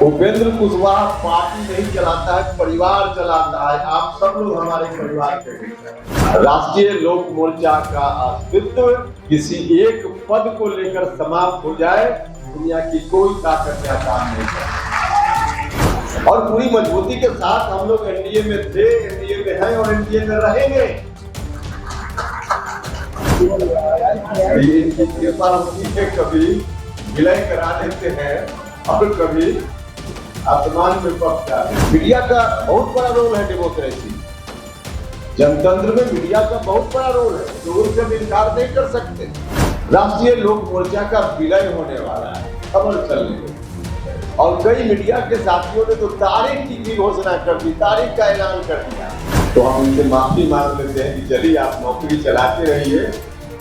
Upendra Kushwaha party नहीं चलाता है, परिवार चलाता है। आप सब लोग हमारे परिवार के हैं। राष्ट्रीय लोक मोर्चा का अस्तित्व किसी एक पद को लेकर समाप्त हो जाए, दुनिया की कोई ताकत या काम नहीं कर। और पूरी मजबूती के साथ हम लोग एनडीए में थे, एनडीए में हैं और एनडीए में रहेंगे। इनकी कृपा होती है, कभी विलय करा देते हैं और कभी आसमान में पक जाते हैं। मीडिया का बहुत बड़ा रोल है डेमोक्रेसी, जनतंत्र में मीडिया का बहुत बड़ा रोल है, तो उससे इनकार नहीं कर सकते। राष्ट्रीय लोक मोर्चा का विलय होने वाला है, खबर चल रही है और कई मीडिया के साथियों ने तो तारीख की भी घोषणा कर दी, तारीख का ऐलान कर दिया। तो हम इनसे माफी मांग लेते हैं कि चलिए आप नौकरी चलाते रहिए,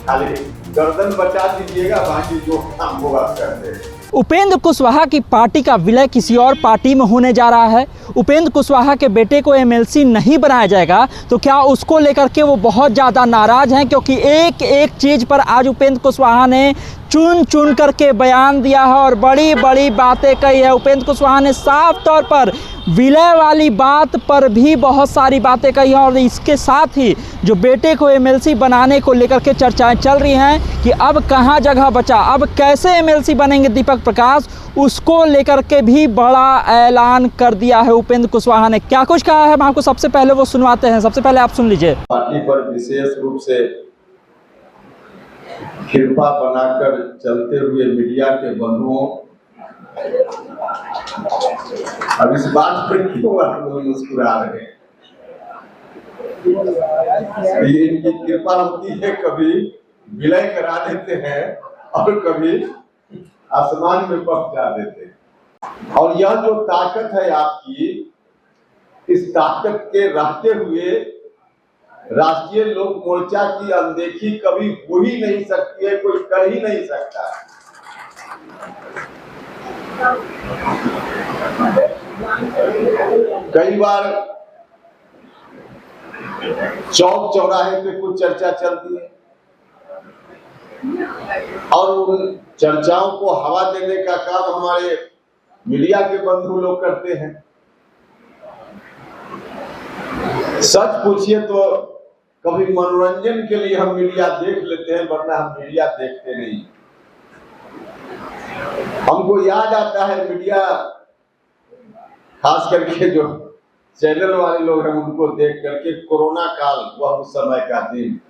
खाली गर्दन बचा दीजिएगा, बाकी जो काम होगा करते हैं। उपेंद्र कुशवाहा की पार्टी का विलय किसी और पार्टी में होने जा रहा है। उपेंद्र कुशवाहा के बेटे को एमएलसी नहीं बनाया जाएगा, तो क्या उसको लेकर के वो बहुत ज़्यादा नाराज़ हैं, क्योंकि एक एक चीज़ पर आज उपेंद्र कुशवाहा ने चुन चुन करके बयान दिया है और बड़ी बड़ी बातें कही है। उपेंद्र कुशवाहा ने साफ तौर पर विलय वाली बात पर भी बहुत सारी बातें कही हैं और इसके साथ ही जो बेटे को एमएलसी बनाने को लेकर के चर्चाएं चल रही हैं कि अब कहां जगह बचा, अब कैसे एमएलसी बनेंगे दीपक प्रकाश, उसको लेकर के भी बड़ा ऐलान कर दिया है उपेंद्र कुशवाहा ने। क्या कुछ कहा है हम आपको सबसे पहले वो सुनवाते हैं, सबसे पहले आप सुन लीजिए। पार्टी पर विशेष रूप से कृपा बनाकर चलते हुए मीडिया के बंधुओं, अब इस बात पर क्यों आप लोग मुस्कुरा रहे हैं? इनकी कृपा होती है, कभी विलय करा देते हैं और कभी आसमान में पहुंचा देते हैं। और यह जो ताकत है आपकी, इस ताकत के रहते हुए राष्ट्रीय लोक मोर्चा की अनदेखी कभी हो ही नहीं सकती है, कोई कर ही नहीं सकता। कई बार चौक चौराहे पे कुछ चर्चा चलती है और उन चर्चाओं को हवा देने का काम हमारे मीडिया के बंधु लोग करते हैं। सच पूछिए तो कभी मनोरंजन के लिए हम मीडिया देख लेते हैं, वरना हम मीडिया देखते नहीं। हमको याद आता है मीडिया, खास करके जो चैनल वाले लोग हैं उनको देख करके, कोरोना काल, वह उस समय का दिन,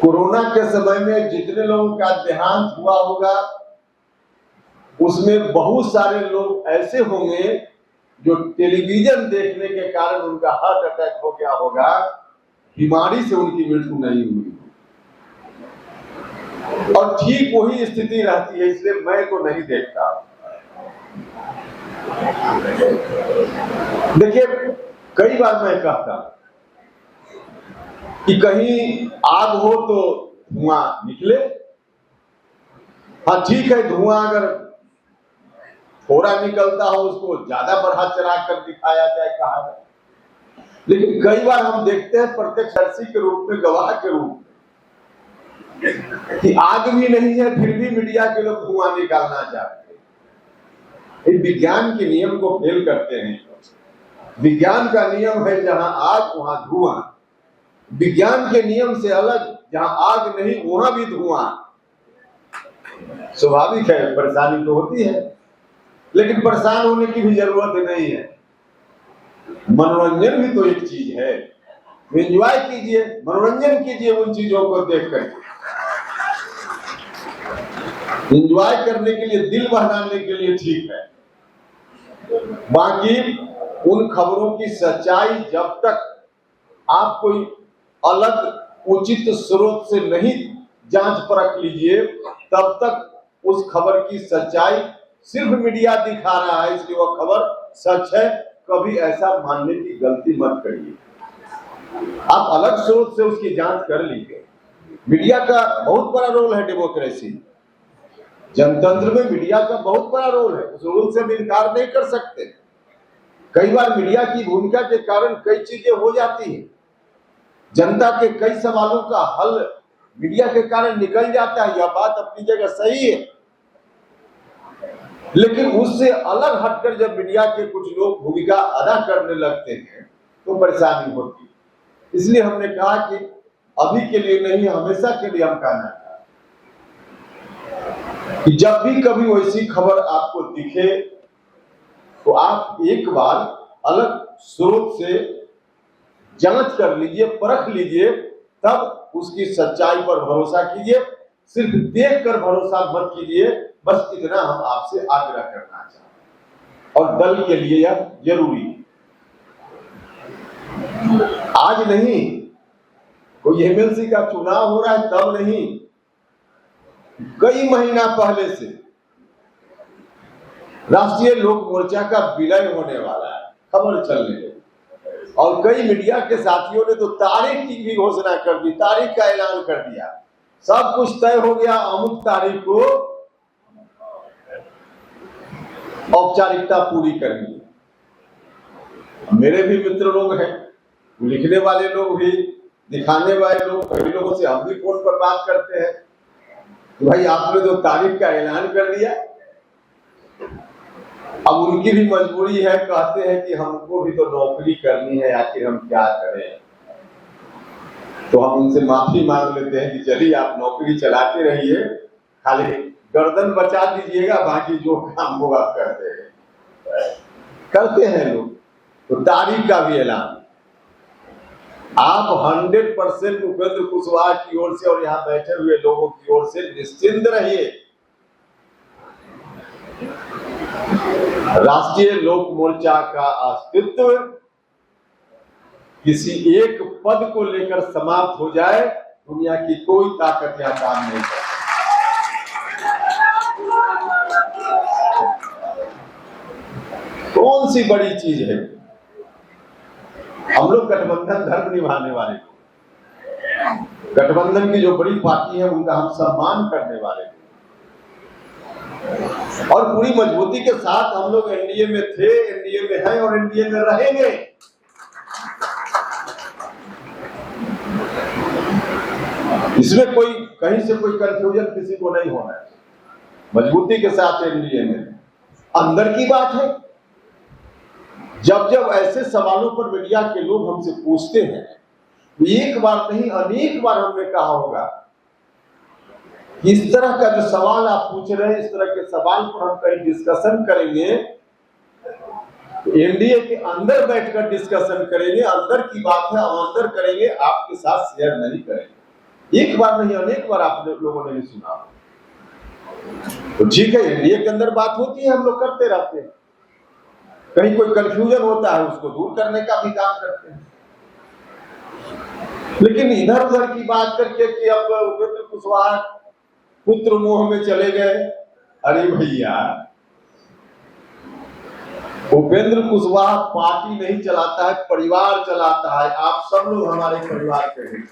कोरोना के समय में जितने लोगों का देहांत हुआ होगा उसमें बहुत सारे लोग ऐसे होंगे जो टेलीविजन देखने के कारण उनका हार्ट अटैक हो गया होगा, बीमारी से उनकी मृत्यु नहीं हुई। और ठीक वही स्थिति रहती है, इसलिए मैं तो नहीं देखता। देखिए, कई बार मैं कहता कि कहीं आग हो तो धुआं निकले। हाँ ठीक है, धुआं अगर थोड़ा निकलता हो उसको ज्यादा बढ़ा चढ़ा कर दिखाया जाए, कहा जाए। लेकिन कई बार हम देखते हैं प्रत्यक्षदर्शी के रूप में, गवाह के रूप में, कि आग भी नहीं है फिर भी मीडिया के लोग धुआं निकालना चाहते हैं। विज्ञान के नियम को फेल करते हैं। विज्ञान का नियम है जहां आग वहां धुआं। विज्ञान के नियम से अलग, जहां आग नहीं वहां भी धुआं। स्वाभाविक है, परेशानी तो होती है, लेकिन परेशान होने की भी जरूरत नहीं है। मनोरंजन भी तो एक चीज है, एंजॉय कीजिए, मनोरंजन कीजिए उन चीजों को देख कर। एंजॉय करने के लिए, दिल बहलाने के लिए ठीक है। बाकी उन खबरों की सच्चाई जब तक आप कोई अलग उचित स्रोत से नहीं जांच परख लीजिए, तब तक उस खबर की सच्चाई सिर्फ मीडिया दिखा रहा है इसलिए वह खबर सच है, कभी ऐसा मानने की गलती मत करिए। आप अलग स्रोत से उसकी जांच कर लीजिए। मीडिया का बहुत बड़ा रोल है डेमोक्रेसी, जनतंत्र में मीडिया का बहुत बड़ा रोल है, उस रोल से हम इनकार नहीं कर सकते। कई बार मीडिया की भूमिका के कारण कई चीजें हो जाती हैं, जनता के कई सवालों का हल मीडिया के कारण निकल जाता है, यह बात अपनी जगह सही है। लेकिन उससे अलग हटकर जब मीडिया के कुछ लोग भूमिका अदा करने लगते हैं तो परेशानी होती है। इसलिए हमने कहा कि अभी के लिए नहीं, हमेशा के लिए हम कहना चाहते कि जब भी कभी वैसी खबर आपको दिखे तो आप एक बार अलग स्रोत से जांच कर लीजिए, परख लीजिए, तब उसकी सच्चाई पर भरोसा कीजिए। सिर्फ देखकर भरोसा मत कीजिए। बस इतना हम आपसे आग्रह करना चाहते हैं और दल के लिए यह जरूरी है। आज नहीं, कोई एमएलसी का चुनाव हो रहा है तब नहीं, कई महीना पहले से राष्ट्रीय लोक मोर्चा का विलय होने वाला है, खबर चलने लगी और कई मीडिया के साथियों ने तो तारीख की भी घोषणा कर दी, तारीख का ऐलान कर दिया। सब कुछ तय हो गया, अमुक तारीख को औपचारिकता पूरी करनी है। मेरे भी मित्र लोग हैं, लिखने वाले लोग भी, दिखाने वाले लोग, कई लोगों से हम भी फोन पर बात करते हैं कि भाई आपने तो तारीख का ऐलान कर दिया। अब उनकी भी मजबूरी है, कहते हैं कि हमको भी तो नौकरी करनी है, आखिर हम क्या करें। तो हम उनसे माफी मांग लेते हैं कि चलिए आप नौकरी चलाते रहिए, खाली गर्दन बचा दीजिएगा, बाकी जो काम वो आप करते हैं लोग। तो तारीख का भी ऐलान आप 100% उपेंद्र कुशवाहा की ओर से और यहाँ बैठे हुए लोगों की ओर से निश्चिंत रहिए। राष्ट्रीय लोक मोर्चा का अस्तित्व किसी एक पद को लेकर समाप्त हो जाए, दुनिया की कोई ताकत यह काम नहीं कर। कौन सी बड़ी चीज है? हम लोग गठबंधन धर्म निभाने वाले लोग, गठबंधन की जो बड़ी पार्टी है उनका हम सम्मान करने वाले और पूरी मजबूती के साथ हम लोग एनडीए में थे, एनडीए में हैं और एनडीए में रहेंगे। इसमें कोई कहीं से कोई कंफ्यूजन किसी को नहीं होना है। मजबूती के साथ एनडीए में अंदर की बात है। जब जब ऐसे सवालों पर मीडिया के लोग हमसे पूछते हैं, एक बार नहीं अनेक बार हमने कहा होगा, इस तरह का जो सवाल आप पूछ रहे हैं, इस तरह के सवाल पर हम कहीं डिस्कशन करेंगे, एनडीए के अंदर बैठकर डिस्कशन करेंगे, अंदर की बात है हम अंदर करेंगे, आपके साथ शेयर नहीं करेंगे। एक बार नहीं अनेक बार आप लोगों ने भी सुना। तो ठीक है, एनडीए के अंदर बात होती है, हम लोग करते रहते हैं। कहीं कोई कंफ्यूजन होता है उसको दूर करने का भी काम करते हैं। लेकिन इधर उधर की बात करके कि अब उपेंद्र कुशवाहा पुत्र मोह में चले गए, अरे भैया उपेंद्र कुशवाहा पार्टी नहीं चलाता है, परिवार चलाता है। आप सब लोग हमारे परिवार के हैं।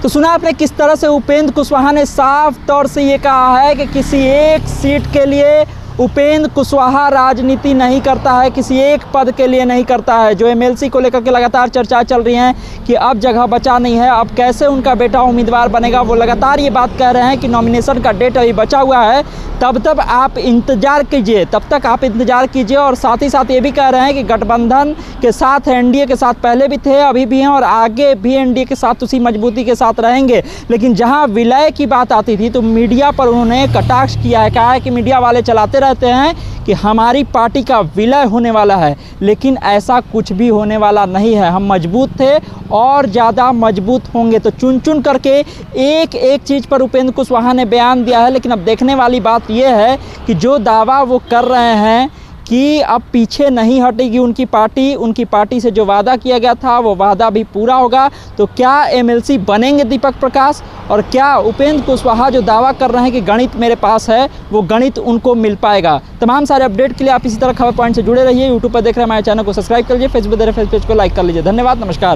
तो सुना आपने किस तरह से उपेंद्र कुशवाहा ने साफ तौर से ये कहा है कि किसी एक सीट के लिए उपेंद्र कुशवाहा राजनीति नहीं करता है, किसी एक पद के लिए नहीं करता है। जो एमएलसी को लेकर के लगातार चर्चा चल रही हैं कि अब जगह बचा नहीं है, अब कैसे उनका बेटा उम्मीदवार बनेगा, वो लगातार ये बात कह रहे हैं कि नॉमिनेशन का डेट अभी बचा हुआ है, तब आप इंतज़ार कीजिए, तब तक आप इंतज़ार कीजिए। और साथ ही साथ ये भी कह रहे हैं कि गठबंधन के साथ एनडीए के साथ पहले भी थे, अभी भी हैं और आगे भी एनडीए के साथ उसी मजबूती के साथ रहेंगे। लेकिन जहाँ विलय की बात आती थी तो मीडिया पर उन्होंने कटाक्ष किया है, कहा है कि मीडिया वाले चलाते रहते हैं कि हमारी पार्टी का विलय होने वाला है, लेकिन ऐसा कुछ भी होने वाला नहीं है। हम मजबूत थे और ज़्यादा मजबूत होंगे। तो चुन चुन करके एक एक चीज़ पर उपेंद्र कुशवाहा ने बयान दिया है। लेकिन अब देखने वाली बात यह है कि जो दावा वो कर रहे हैं कि अब पीछे नहीं हटेगी उनकी पार्टी से जो वादा किया गया था वो वादा भी पूरा होगा। तो क्या एमएलसी बनेंगे दीपक प्रकाश, और क्या उपेंद्र कुशवाहा जो दावा कर रहे हैं कि गणित मेरे पास है वो गणित उनको मिल पाएगा। तमाम सारे अपडेट के लिए आप इसी तरह खबर पॉइंट से जुड़े रहिए। यूट्यूब पर देख रहे हैं हमारे चैनल को सब्सक्राइब कर लीजिए, फेसबुक देख रहे हैं फेसबुक पेज को लाइक कर लीजिए। धन्यवाद, नमस्कार।